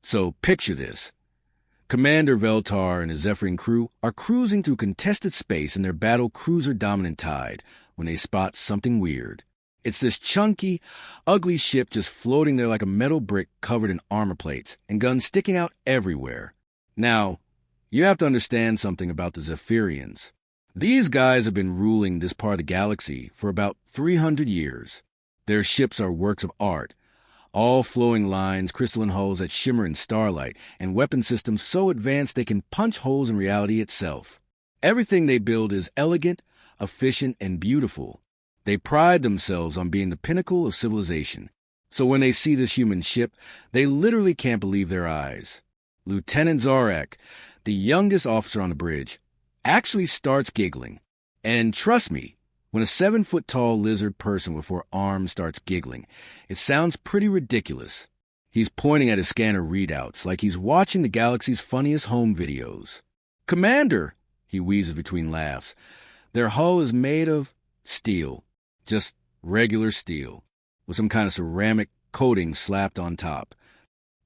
So picture this. Commander Veltar and his Zephyrin crew are cruising through contested space in their battle cruiser Dominant Tide when they spot something weird. It's this chunky, ugly ship just floating there like a metal brick covered in armor plates and guns sticking out everywhere. Now, you have to understand something about the Zephyrians. These guys have been ruling this part of the galaxy for about 300 years. Their ships are works of art, all flowing lines, crystalline hulls that shimmer in starlight, and weapon systems so advanced they can punch holes in reality itself. Everything they build is elegant, efficient, and beautiful. They pride themselves on being the pinnacle of civilization. So when they see this human ship, they literally can't believe their eyes. Lieutenant Zarak, the youngest officer on the bridge, actually starts giggling. And trust me, when a 7-foot-tall lizard person with 4 arms starts giggling, it sounds pretty ridiculous. He's pointing at his scanner readouts like he's watching the galaxy's funniest home videos. "Commander," he wheezes between laughs, "their hull is made of steel. Just regular steel, with some kind of ceramic coating slapped on top."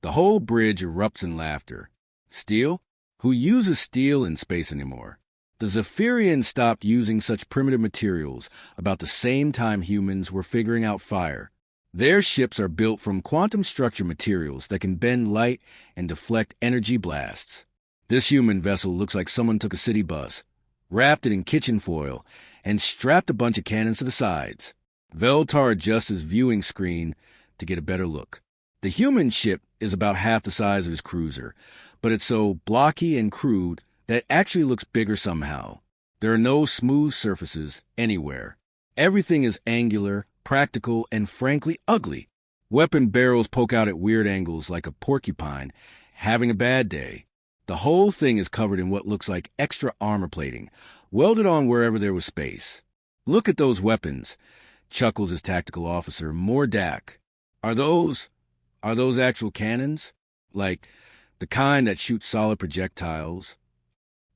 The whole bridge erupts in laughter. Steel? Who uses steel in space anymore? The Zephyrians stopped using such primitive materials about the same time humans were figuring out fire. Their ships are built from quantum structure materials that can bend light and deflect energy blasts. This human vessel looks like someone took a city bus, wrapped it in kitchen foil, and strapped a bunch of cannons to the sides. Veltar adjusts his viewing screen to get a better look. The human ship is about half the size of his cruiser, but it's so blocky and crude that it actually looks bigger somehow. There are no smooth surfaces anywhere. Everything is angular, practical, and frankly ugly. Weapon barrels poke out at weird angles like a porcupine having a bad day. The whole thing is covered in what looks like extra armor plating, welded on wherever there was space. "Look at those weapons," chuckles his tactical officer, Mordak. Are those actual cannons? Like the kind that shoot solid projectiles?"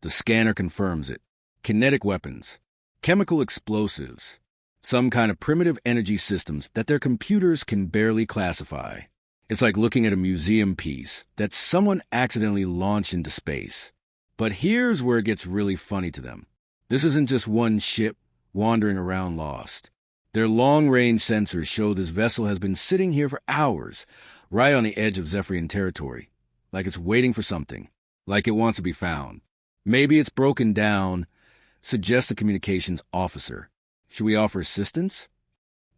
The scanner confirms it. Kinetic weapons, chemical explosives, some kind of primitive energy systems that their computers can barely classify. It's like looking at a museum piece that someone accidentally launched into space. But here's where it gets really funny to them. This isn't just one ship wandering around lost. Their long-range sensors show this vessel has been sitting here for hours, right on the edge of Zephyrian territory, like it's waiting for something, like it wants to be found. "Maybe it's broken down," suggests the communications officer. "Should we offer assistance?"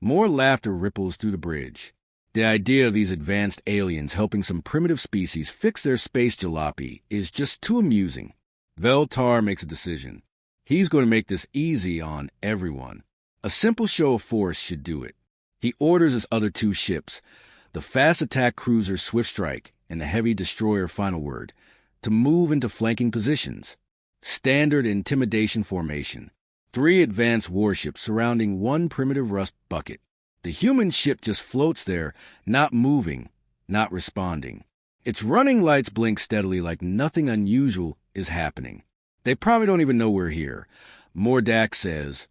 More laughter ripples through the bridge. The idea of these advanced aliens helping some primitive species fix their space jalopy is just too amusing. Veltar makes a decision. He's going to make this easy on everyone. A simple show of force should do it. He orders his other 2 ships, the fast attack cruiser Swift Strike and the heavy destroyer Final Word, to move into flanking positions. Standard intimidation formation. 3 advanced warships surrounding 1 primitive rust bucket. The human ship just floats there, not moving, not responding. Its running lights blink steadily like nothing unusual is happening. "They probably don't even know we're here," Mordak says,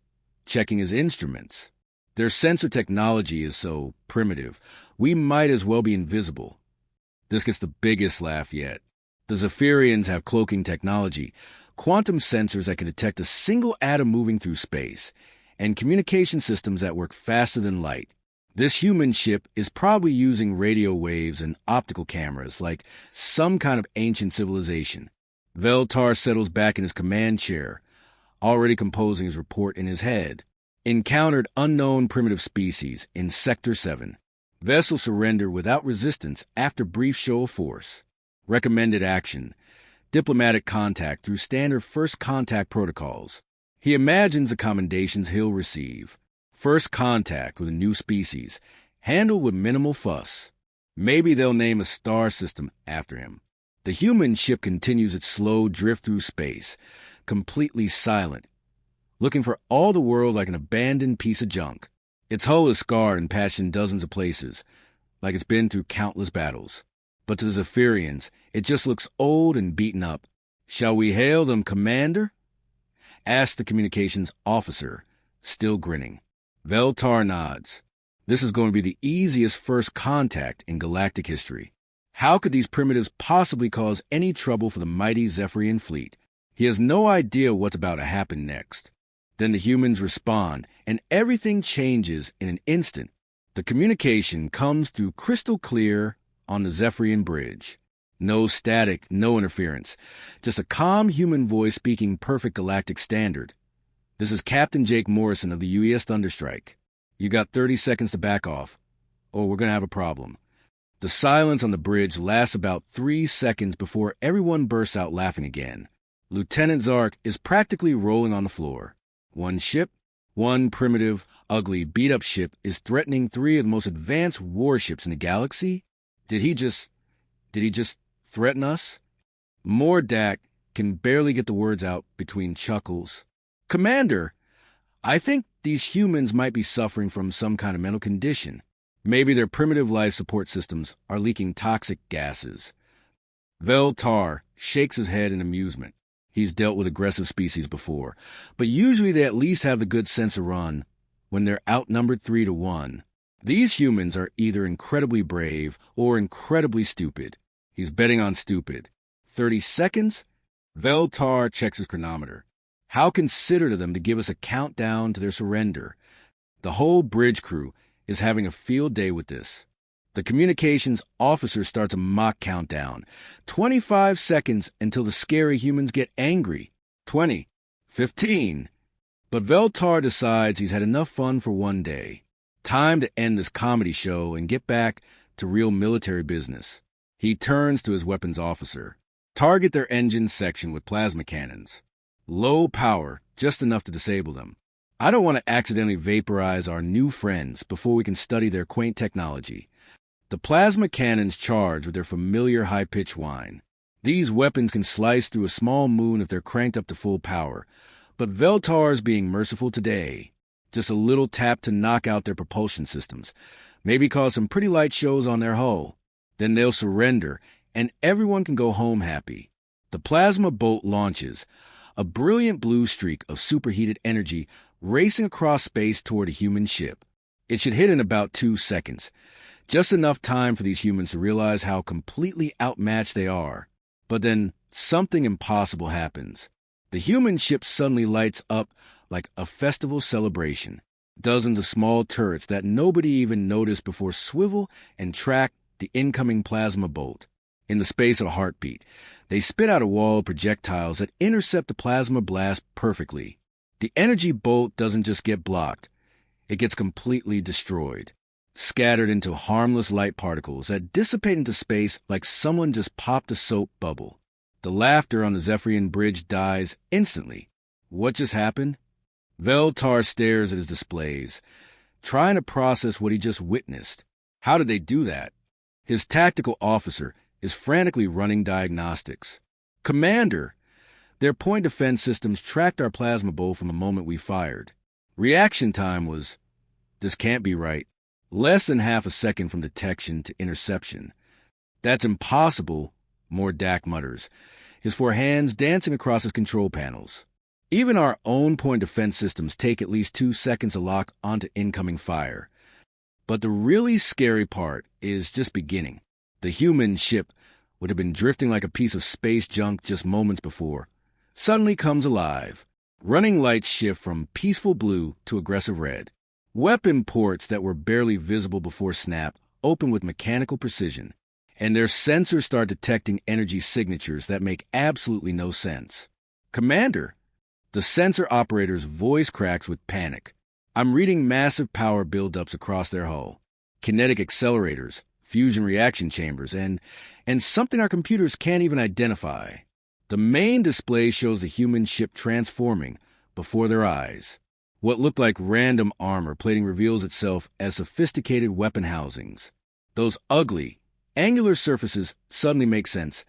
checking his instruments. "Their sensor technology is so primitive, we might as well be invisible." This gets the biggest laugh yet. The Zephyrians have cloaking technology, quantum sensors that can detect a single atom moving through space, and communication systems that work faster than light. This human ship is probably using radio waves and optical cameras like some kind of ancient civilization. Veltar settles back in his command chair, already composing his report in his head. Encountered unknown primitive species in Sector 7. Vessel surrender without resistance after brief show of force. Recommended action: diplomatic contact through standard first contact protocols. He imagines the commendations he'll receive. First contact with a new species, handled with minimal fuss. Maybe they'll name a star system after him. The human ship continues its slow drift through space, completely silent, looking for all the world like an abandoned piece of junk. Its hull is scarred and patched in dozens of places, like it's been through countless battles. But to the Zephyrians, it just looks old and beaten up. "Shall we hail them, Commander?" asks the communications officer, still grinning. Veltar nods. This is going to be the easiest first contact in galactic history. How could these primitives possibly cause any trouble for the mighty Zephyrian fleet? He has no idea what's about to happen next. Then the humans respond, and everything changes in an instant. The communication comes through crystal clear on the Zephyrian bridge. No static, no interference. Just a calm human voice speaking perfect galactic standard. This is Captain Jake Morrison of the UES Thunderstrike. You got 30 seconds to back off, or we're going to have a problem. The silence on the bridge lasts about 3 seconds before everyone bursts out laughing again. Lieutenant Zark is practically rolling on the floor. One ship, one primitive, ugly, beat-up ship is threatening 3 of the most advanced warships in the galaxy? Did he just threaten us? Mordak can barely get the words out between chuckles. Commander, I think these humans might be suffering from some kind of mental condition. Maybe their primitive life support systems are leaking toxic gases. Veltar shakes his head in amusement. He's dealt with aggressive species before, but usually they at least have the good sense to run when they're outnumbered 3-1. These humans are either incredibly brave or incredibly stupid. He's betting on stupid. 30 seconds? Veltar checks his chronometer. How considerate of them to give us a countdown to their surrender. The whole bridge crew is having a field day with this. The communications officer starts a mock countdown. 25 seconds until the scary humans get angry. 20. 15. But Veltar decides he's had enough fun for one day. Time to end this comedy show and get back to real military business. He turns to his weapons officer. Target their engine section with plasma cannons. Low power, just enough to disable them. I don't want to accidentally vaporize our new friends before we can study their quaint technology. The plasma cannons charge with their familiar high-pitched whine. These weapons can slice through a small moon if they're cranked up to full power. But Veltar's being merciful today. Just a little tap to knock out their propulsion systems. Maybe cause some pretty light shows on their hull. Then they'll surrender, and everyone can go home happy. The plasma bolt launches. A brilliant blue streak of superheated energy racing across space toward a human ship. It should hit in about 2 seconds. Just enough time for these humans to realize how completely outmatched they are. But then something impossible happens. The human ship suddenly lights up like a festival celebration. Dozens of small turrets that nobody even noticed before swivel and track the incoming plasma bolt. In the space of a heartbeat, they spit out a wall of projectiles that intercept the plasma blast perfectly. The energy bolt doesn't just get blocked. It gets completely destroyed, scattered into harmless light particles that dissipate into space like someone just popped a soap bubble. The laughter on the Zephyrian bridge dies instantly. What just happened? Veltar stares at his displays, trying to process what he just witnessed. How did they do that? His tactical officer is frantically running diagnostics. Commander, their point defense systems tracked our plasma bolt from the moment we fired. Reaction time was, this can't be right, less than half a second from detection to interception. That's impossible, Mordak mutters, his 4 hands dancing across his control panels. Even our own point defense systems take at least 2 seconds to lock onto incoming fire. But the really scary part is just beginning. The human ship would have been drifting like a piece of space junk just moments before. Suddenly comes alive. Running lights shift from peaceful blue to aggressive red. Weapon ports that were barely visible before snap open with mechanical precision, and their sensors start detecting energy signatures that make absolutely no sense. Commander, the sensor operator's voice cracks with panic. I'm reading massive power buildups across their hull. Kinetic accelerators, fusion reaction chambers, and something our computers can't even identify. The main display shows the human ship transforming before their eyes. What looked like random armor plating reveals itself as sophisticated weapon housings. Those ugly, angular surfaces suddenly make sense.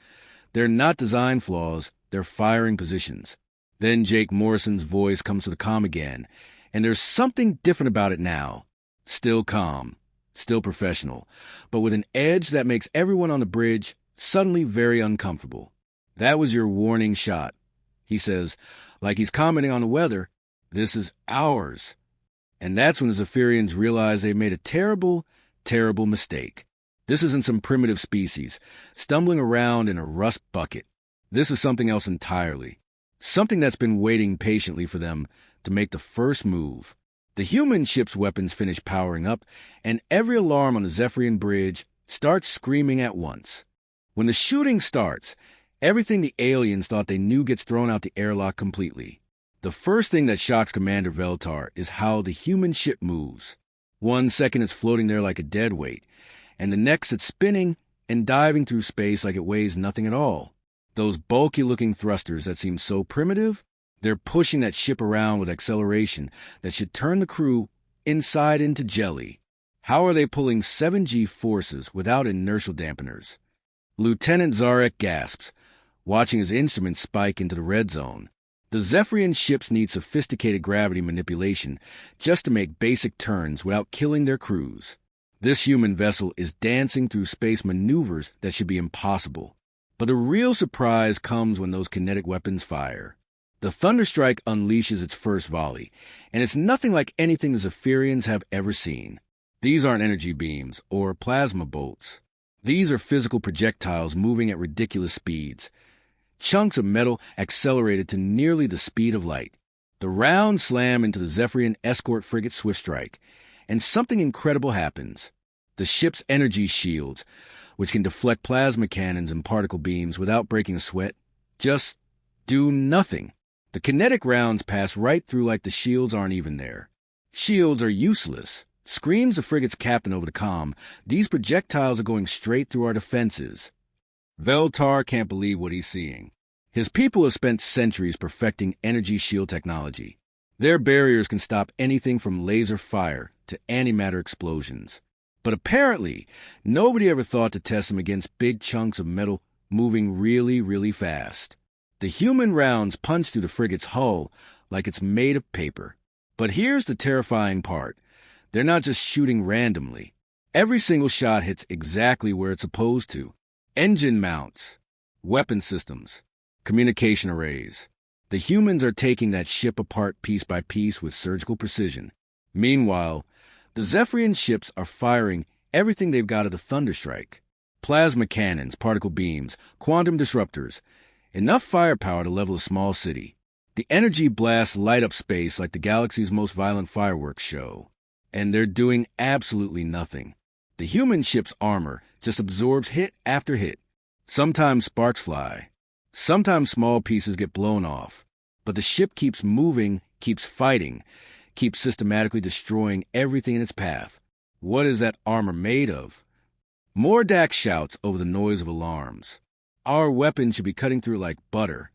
They're not design flaws, they're firing positions. Then Jake Morrison's voice comes to the comm again, and there's something different about it now. Still calm, still professional, but with an edge that makes everyone on the bridge suddenly very uncomfortable. That was your warning shot, he says, like he's commenting on the weather. This is ours. And that's when the Zephyrians realize they made a terrible, terrible mistake. This isn't some primitive species, stumbling around in a rust bucket. This is something else entirely. Something that's been waiting patiently for them to make the first move. The human ship's weapons finish powering up, and every alarm on the Zephyrian bridge starts screaming at once. When the shooting starts, everything the aliens thought they knew gets thrown out the airlock completely. The first thing that shocks Commander Veltar is how the human ship moves. 1 second it's floating there like a dead weight, and the next it's spinning and diving through space like it weighs nothing at all. Those bulky-looking thrusters that seem so primitive, they're pushing that ship around with acceleration that should turn the crew inside into jelly. How are they pulling 7G forces without inertial dampeners? Lieutenant Zarek gasps, watching his instruments spike into the red zone. The Zephyrian ships need sophisticated gravity manipulation just to make basic turns without killing their crews. This human vessel is dancing through space maneuvers that should be impossible. But the real surprise comes when those kinetic weapons fire. The Thunderstrike unleashes its first volley, and it's nothing like anything the Zephyrians have ever seen. These aren't energy beams or plasma bolts. These are physical projectiles moving at ridiculous speeds. Chunks of metal accelerated to nearly the speed of light. The rounds slam into the Zephyrian escort frigate Swiftstrike, and something incredible happens. The ship's energy shields, which can deflect plasma cannons and particle beams without breaking a sweat, just do nothing. The kinetic rounds pass right through like the shields aren't even there. Shields are useless. Screams the frigate's captain over the comm, these projectiles are going straight through our defenses. Veltar can't believe what he's seeing. His people have spent centuries perfecting energy shield technology. Their barriers can stop anything from laser fire to antimatter explosions. But apparently, nobody ever thought to test them against big chunks of metal moving really, really fast. The human rounds punch through the frigate's hull like it's made of paper. But here's the terrifying part. They're not just shooting randomly. Every single shot hits exactly where it's supposed to. Engine mounts, weapon systems, communication arrays. The humans are taking that ship apart piece by piece with surgical precision. Meanwhile, the Zephyrian ships are firing everything they've got of the Thunderstrike. Plasma cannons, particle beams, quantum disruptors. Enough firepower to level a small city. The energy blasts light up space like the galaxy's most violent fireworks show. And they're doing absolutely nothing. The human ship's armor just absorbs hit after hit. Sometimes sparks fly. Sometimes small pieces get blown off. But the ship keeps moving, keeps fighting, keeps systematically destroying everything in its path. What is that armor made of? Mordak shouts over the noise of alarms. Our weapon should be cutting through like butter.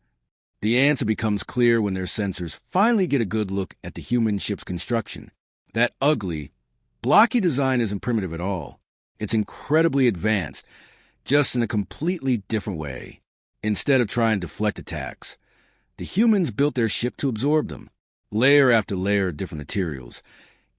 The answer becomes clear when their sensors finally get a good look at the human ship's construction. That ugly, blocky design isn't primitive at all. It's incredibly advanced, just in a completely different way. Instead of trying to deflect attacks, the humans built their ship to absorb them, layer after layer of different materials,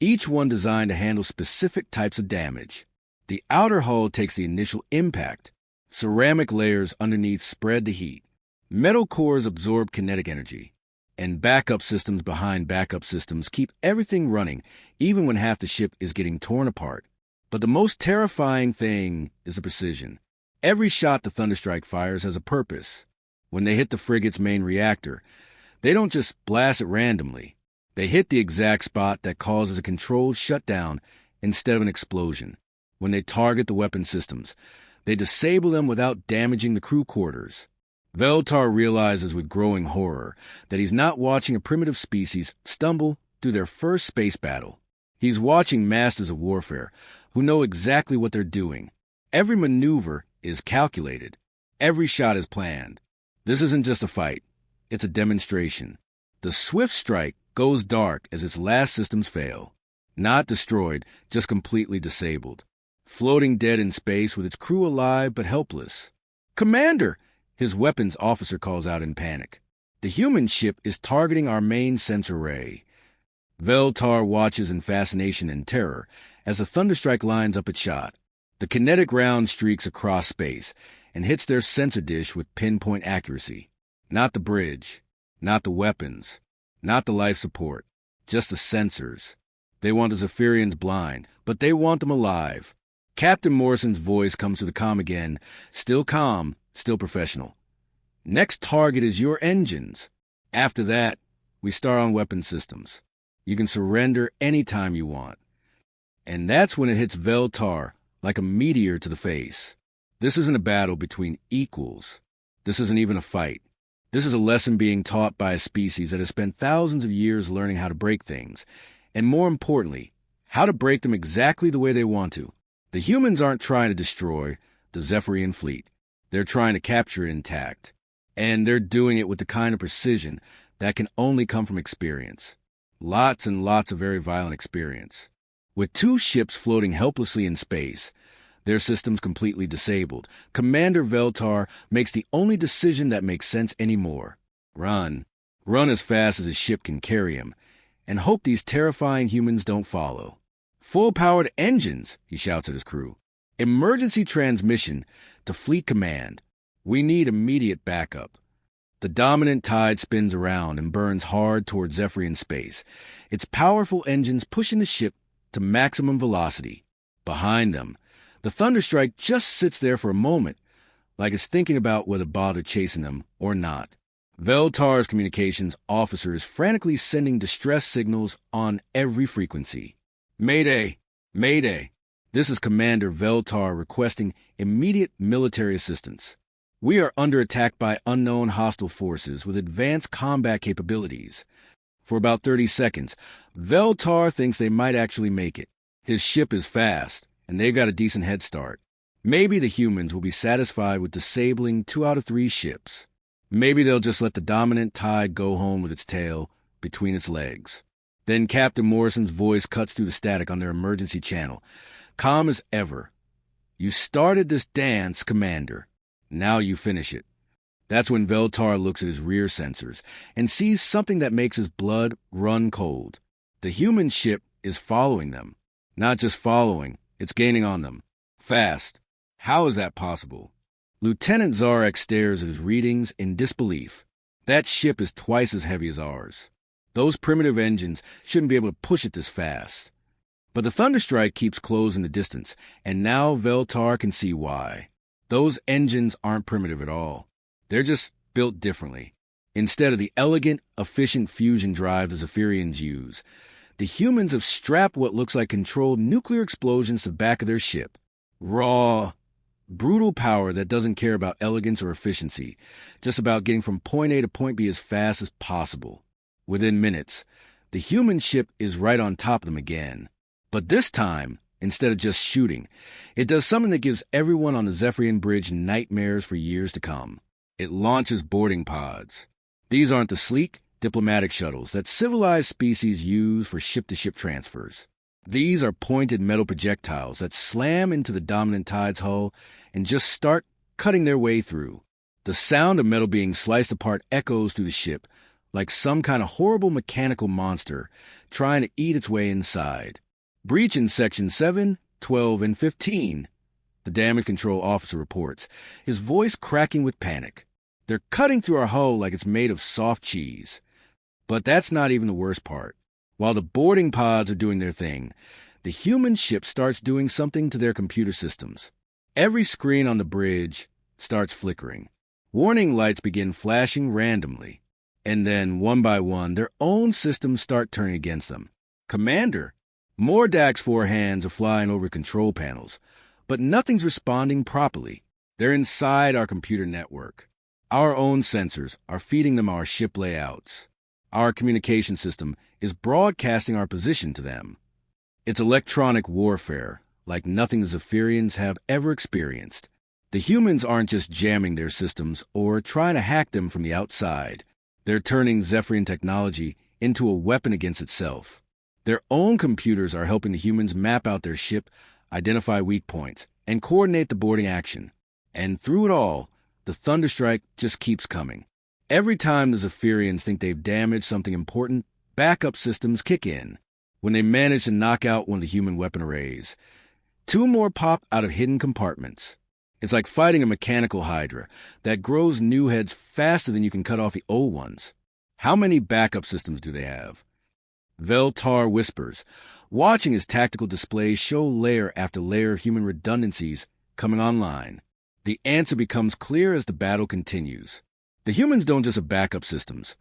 each one designed to handle specific types of damage. The outer hull takes the initial impact. Ceramic layers underneath spread the heat. Metal cores absorb kinetic energy. And backup systems behind backup systems keep everything running, even when half the ship is getting torn apart. But the most terrifying thing is the precision. Every shot the Thunderstrike fires has a purpose. When they hit the frigate's main reactor, they don't just blast it randomly. They hit the exact spot that causes a controlled shutdown instead of an explosion. When they target the weapon systems, they disable them without damaging the crew quarters. Veltar realizes with growing horror that he's not watching a primitive species stumble through their first space battle. He's watching masters of warfare who know exactly what they're doing. Every maneuver is calculated. Every shot is planned. This isn't just a fight. It's a demonstration. The Swiftstrike goes dark as its last systems fail. Not destroyed, just completely disabled. Floating dead in space with its crew alive but helpless. "Commander!" His weapons officer calls out in panic. The human ship is targeting our main sensor array. Veltar watches in fascination and terror as the Thunderstrike lines up its shot. The kinetic round streaks across space and hits their sensor dish with pinpoint accuracy. Not the bridge, not the weapons, not the life support, just the sensors. They want the Zephyrians blind, but they want them alive. Captain Morrison's voice comes to the comm again, still calm, still professional. Next target is your engines. After that, we start on weapon systems. You can surrender anytime you want. And that's when it hits Veltar like a meteor to the face. This isn't a battle between equals. This isn't even a fight. This is a lesson being taught by a species that has spent thousands of years learning how to break things, and more importantly, how to break them exactly the way they want to. The humans aren't trying to destroy the Zephyrian fleet. They're trying to capture it intact. And they're doing it with the kind of precision that can only come from experience. Lots and lots of very violent experience. With 2 ships floating helplessly in space, their systems completely disabled, Commander Veltar makes the only decision that makes sense anymore. Run. Run as fast as his ship can carry him, and hope these terrifying humans don't follow. Full-powered engines, he shouts at his crew. Emergency transmission to Fleet Command. We need immediate backup. The dominant tide spins around and burns hard toward Zephyrian space, its powerful engines pushing the ship to maximum velocity. Behind them, the Thunderstrike just sits there for a moment, like it's thinking about whether to bother chasing them or not. Veltar's communications officer is frantically sending distress signals on every frequency. Mayday! Mayday! This is Commander Veltar requesting immediate military assistance. We are under attack by unknown hostile forces with advanced combat capabilities. For about 30 seconds, Veltar thinks they might actually make it. His ship is fast, and they've got a decent head start. Maybe the humans will be satisfied with disabling 2 out of 3 ships. Maybe they'll just let the dominant tide go home with its tail between its legs. Then Captain Morrison's voice cuts through the static on their emergency channel, calm as ever. You started this dance, Commander. Now you finish it. That's when Veltar looks at his rear sensors and sees something that makes his blood run cold. The human ship is following them. Not just following, it's gaining on them. Fast. How is that possible? Lieutenant Zarek stares at his readings in disbelief. That ship is twice as heavy as ours. Those primitive engines shouldn't be able to push it this fast. But the Thunderstrike keeps closing the distance, and now Veltar can see why. Those engines aren't primitive at all. They're just built differently. Instead of the elegant, efficient fusion drive the Zephyrians use, the humans have strapped what looks like controlled nuclear explosions to the back of their ship. Raw, brutal power that doesn't care about elegance or efficiency, just about getting from point A to point B as fast as possible. Within minutes, the human ship is right on top of them again. But this time, instead of just shooting, it does something that gives everyone on the Zephyrian bridge nightmares for years to come. It launches boarding pods. These aren't the sleek, diplomatic shuttles that civilized species use for ship-to-ship transfers. These are pointed metal projectiles that slam into the dominant tide's hull and just start cutting their way through. The sound of metal being sliced apart echoes through the ship like some kind of horrible mechanical monster trying to eat its way inside. Breach in Section 7, 12, and 15, the damage control officer reports, his voice cracking with panic. They're cutting through our hull like it's made of soft cheese. But that's not even the worst part. While the boarding pods are doing their thing, the human ship starts doing something to their computer systems. Every screen on the bridge starts flickering. Warning lights begin flashing randomly. And then, one by one, their own systems start turning against them. Commander! More DAX 4 hands are flying over control panels, but nothing's responding properly. They're inside our computer network. Our own sensors are feeding them our ship layouts. Our communication system is broadcasting our position to them. It's electronic warfare, like nothing the Zephyrians have ever experienced. The humans aren't just jamming their systems or trying to hack them from the outside. They're turning Zephyrian technology into a weapon against itself. Their own computers are helping the humans map out their ship, identify weak points, and coordinate the boarding action. And through it all, the Thunderstrike just keeps coming. Every time the Zephyrians think they've damaged something important, backup systems kick in. When they manage to knock out one of the human weapon arrays, 2 more pop out of hidden compartments. It's like fighting a mechanical hydra that grows new heads faster than you can cut off the old ones. How many backup systems do they have? Veltar whispers, watching his tactical displays show layer after layer of human redundancies coming online. The answer becomes clear as the battle continues. The humans don't just have backup systems.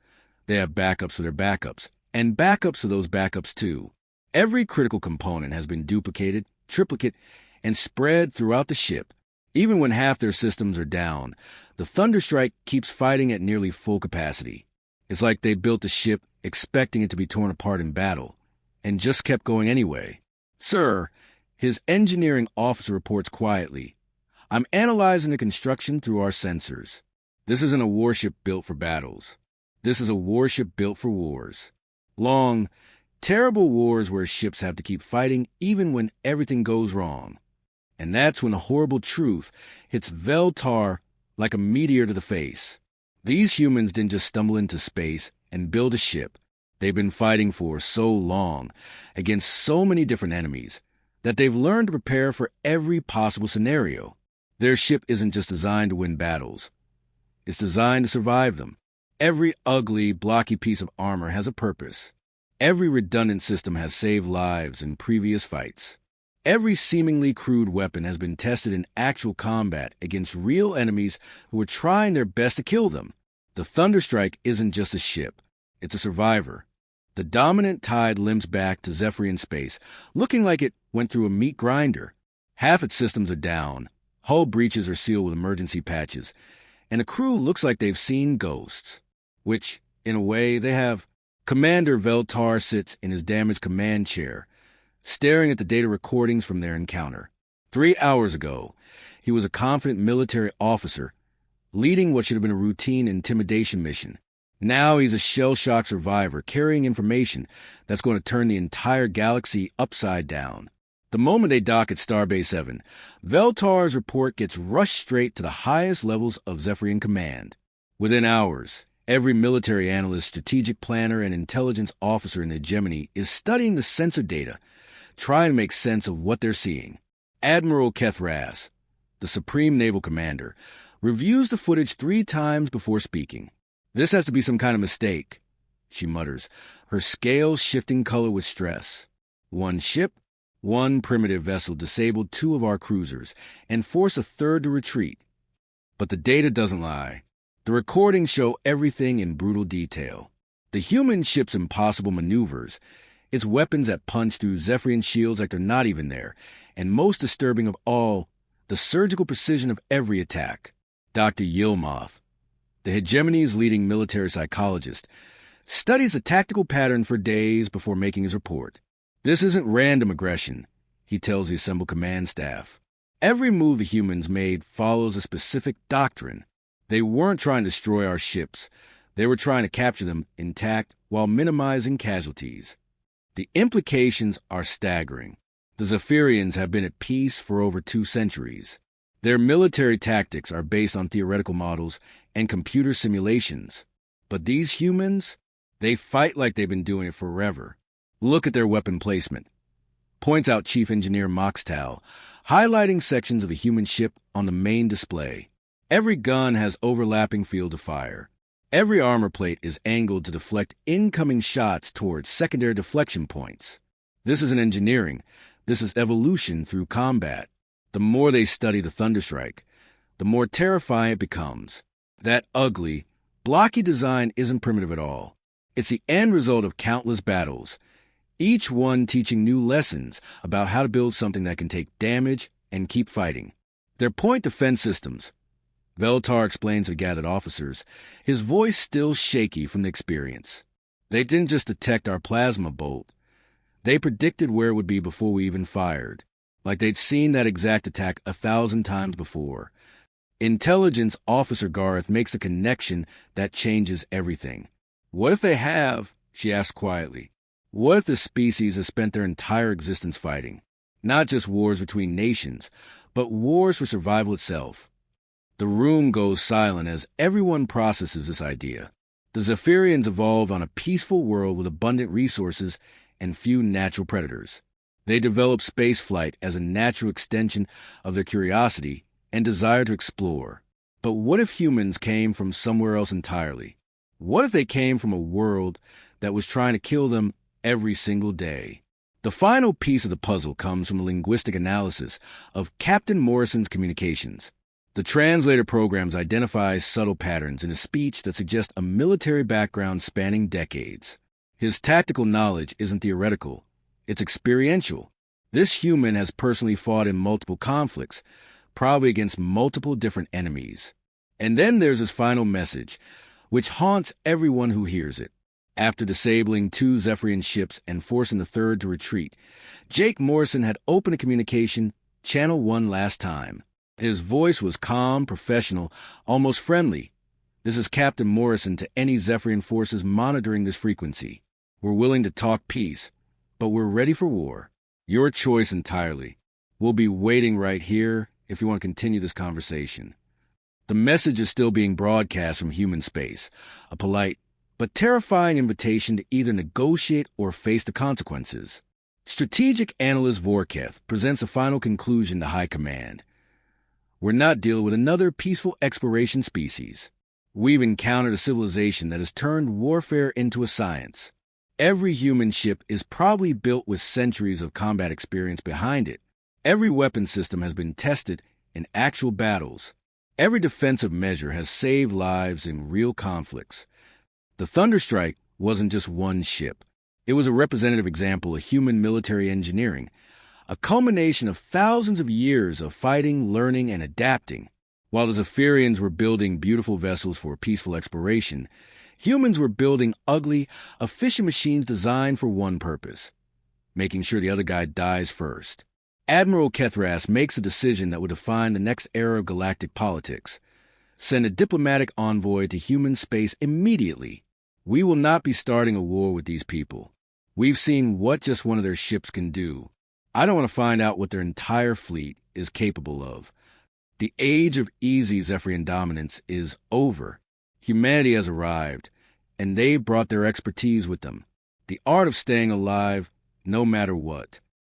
They have backups for their backups, and backups for those backups too. Every critical component has been duplicated, triplicate, and spread throughout the ship. Even when half their systems are down, the Thunderstrike keeps fighting at nearly full capacity. It's like they built the ship expecting it to be torn apart in battle, and just kept going anyway. Sir, his engineering officer reports quietly, I'm analyzing the construction through our sensors. This isn't a warship built for battles. This is a warship built for wars. Long, terrible wars where ships have to keep fighting even when everything goes wrong. And that's when the horrible truth hits Veltar like a meteor to the face. These humans didn't just stumble into space and build a ship. They've been fighting for so long against so many different enemies that they've learned to prepare for every possible scenario. Their ship isn't just designed to win battles. It's designed to survive them. Every ugly, blocky piece of armor has a purpose. Every redundant system has saved lives in previous fights. Every seemingly crude weapon has been tested in actual combat against real enemies who are trying their best to kill them. The Thunderstrike isn't just a ship. It's a survivor. The dominant tide limps back to Zephyrian space, looking like it went through a meat grinder. Half its systems are down. Hull breaches are sealed with emergency patches. And the crew looks like they've seen ghosts. Which, in a way, they have. Commander Veltar sits in his damaged command chair, staring at the data recordings from their encounter. 3 hours ago, he was a confident military officer, leading what should have been a routine intimidation mission. Now he's a shell-shocked survivor, carrying information that's going to turn the entire galaxy upside down. The moment they dock at Starbase 7, Veltar's report gets rushed straight to the highest levels of Zephyrian command. Within hours, every military analyst, strategic planner, and intelligence officer in the hegemony is studying the sensor data, trying to make sense of what they're seeing. Admiral Kethras, the Supreme Naval Commander, reviews the footage 3 times before speaking. This has to be some kind of mistake, she mutters, her scales shifting color with stress. One ship, one primitive vessel disabled 2 of our cruisers and forced a third to retreat. But the data doesn't lie. The recordings show everything in brutal detail. The human ship's impossible maneuvers, its weapons that punch through Zephyrian shields like they're not even there, and most disturbing of all, the surgical precision of every attack. Dr. Yilmoth, the hegemony's leading military psychologist, studies the tactical pattern for days before making his report. This isn't random aggression, he tells the assembled command staff. Every move the humans made follows a specific doctrine. They weren't trying to destroy our ships. They were trying to capture them intact while minimizing casualties. The implications are staggering. The Zephyrians have been at peace for over 2 centuries. Their military tactics are based on theoretical models and computer simulations. But these humans, they fight like they've been doing it forever. Look at their weapon placement, points out Chief Engineer Moxtal, highlighting sections of a human ship on the main display. Every gun has overlapping field of fire. Every armor plate is angled to deflect incoming shots towards secondary deflection points. This isn't engineering. This is evolution through combat. The more they study the Thunderstrike, the more terrifying it becomes. That ugly, blocky design isn't primitive at all. It's the end result of countless battles, each one teaching new lessons about how to build something that can take damage and keep fighting. Their point defense systems, Veltar explains to gathered officers, his voice still shaky from the experience. They didn't just detect our plasma bolt. They predicted where it would be before we even fired, like they'd seen that exact attack 1,000 times before. Intelligence Officer Garth makes a connection that changes everything. What if they have, she asks quietly, what if the species has spent their entire existence fighting? Not just wars between nations, but wars for survival itself. The room goes silent as everyone processes this idea. The Zephyrians evolved on a peaceful world with abundant resources and few natural predators. They developed spaceflight as a natural extension of their curiosity and desire to explore. But what if humans came from somewhere else entirely? What if they came from a world that was trying to kill them every single day. The final piece of the puzzle comes from the linguistic analysis of Captain Morrison's communications. The translator programs identify subtle patterns in a speech that suggest a military background spanning decades. His tactical knowledge isn't theoretical, it's experiential. This human has personally fought in multiple conflicts, probably against multiple different enemies. And then there's his final message, which haunts everyone who hears it. After disabling 2 Zephyrian ships and forcing the third to retreat, Jake Morrison had opened a communication, channel 1 last time. His voice was calm, professional, almost friendly. This is Captain Morrison to any Zephyrian forces monitoring this frequency. We're willing to talk peace, but we're ready for war. Your choice entirely. We'll be waiting right here if you want to continue this conversation. The message is still being broadcast from human space, a polite but terrifying invitation to either negotiate or face the consequences. Strategic analyst Vorketh presents a final conclusion to High Command. We're not dealing with another peaceful exploration species. We've encountered a civilization that has turned warfare into a science. Every human ship is probably built with centuries of combat experience behind it. Every weapon system has been tested in actual battles. Every defensive measure has saved lives in real conflicts. The Thunderstrike wasn't just one ship. It was a representative example of human military engineering, a culmination of thousands of years of fighting, learning, and adapting. While the Zephyrians were building beautiful vessels for peaceful exploration, humans were building ugly, efficient machines designed for one purpose: making sure the other guy dies first. Admiral Kethras makes a decision that would define the next era of galactic politics. Send a diplomatic envoy to human space immediately. We will not be starting a war with these people. We've seen what just one of their ships can do. I don't want to find out what their entire fleet is capable of. The age of easy Zephyrian dominance is over. Humanity has arrived, and they've brought their expertise with them. The art of staying alive, no matter what.